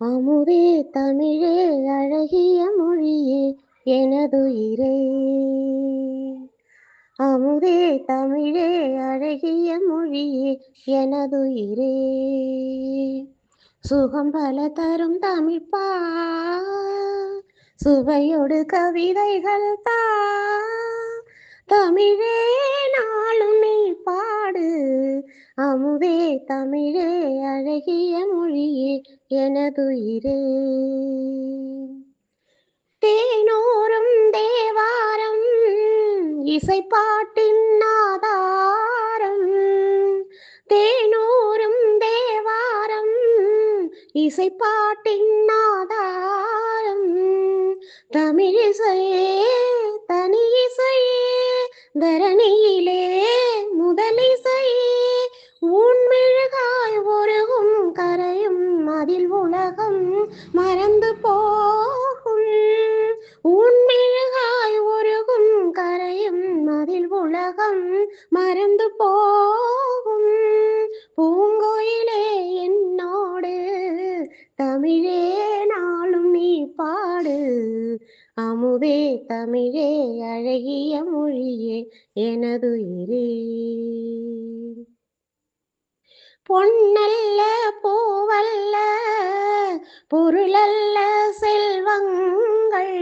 அமுதே தமிழே அழகிய மொழியே எனதுயிரே. அமுதே தமிழே அழகிய மொழியே எனதுயிரே. சுகம் பல தரும் தமிழ்ப்பா, சுவையோடு கவிதைகள் தா. தமிழே நாளும் நீ பாடு, அமுதே தமிழே அழகிய மொழியே எனதுயிரே. தேனோரும் தேவாரம் இசைப்பாட்டின் ஆதாரம். தேனோரும் தேவாரம் இசைப்பாட்டின் ஆதாரம். தமிழிசையே தனி இசையே தரணியிலே முதலிசையே. ஊன்மெழுகாய் ஒருகும் கரையும் அதில் உலகம் மறந்து போகும். ஊன்மெழுகாய் ஒருகும் கரையும் அதில் உலகம் மறந்து போகும். பூங்கோயிலே என்னோடு தமிழே நாளும் நீ பாடு, அமுதே தமிழே அழகிய மொழியே எனதுயிரே. பொன்னல்ல பூவல்ல பொருளல்ல செல்வங்கள்.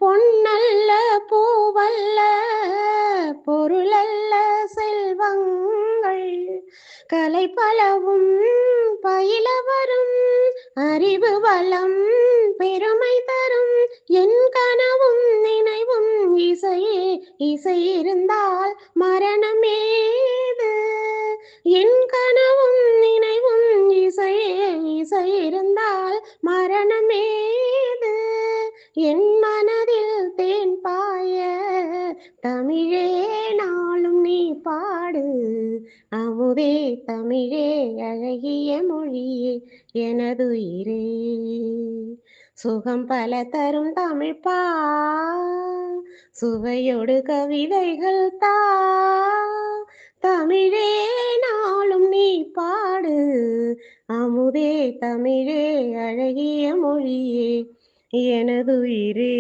பொன்னல்ல பூவல்ல பொருளல்ல செல்வங்கள். கலை பலவும் பயில வரும் அறிவு வளம் பெருமை தரும். என் கனவும் நினைவும் இசையே, இசை இருந்தால் மரணமேது. என் கனவும் நினைவும் இசையே, இசை இருந்தால் மரணமேது. என் மனதில் தேன் பாய தமிழே நாளும் நீ பாடு, அமுதே தமிழே அழகிய மொழியே எனதுயிரே. சுகம் பல தரும் தமிழ்ப்பா, சுவையோடு கவிதைகள் தா. தமிழே நாளும் நீ பாடு, அமுதே தமிழே அழகிய மொழியே எனதுயிரே.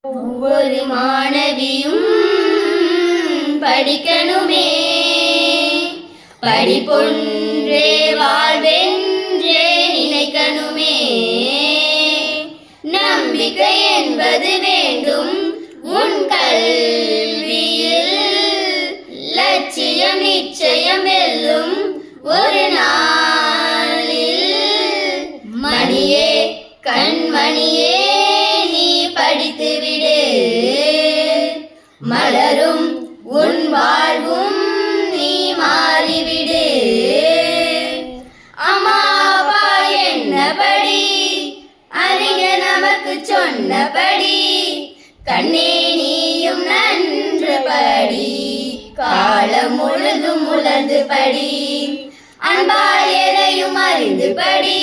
ஒவ்வொரு மாணவியும் படிக்கணுமே, படிப்பொன்றே வாழ்வென்றே நினைக்கணுமே. நம்பிக்கை என்பது வேண்டும் உன் கல்வியில். லட்சியம் நிச்சயம் வெல்லும் ஒரு நாளில். மணியே கண்மணியே நீ படித்துவிடு, மலரும் உன் வாழ்வும் நீ மாறிவிடு. அம்மா அப்பா என்னபடி அறிஞர் நமக்கு சொன்னபடி கண்ணே நீயும் நன்று படி. காலம் முழுதும் உலர்ந்து படி, அன்பால் எதையும் அறிந்து படி.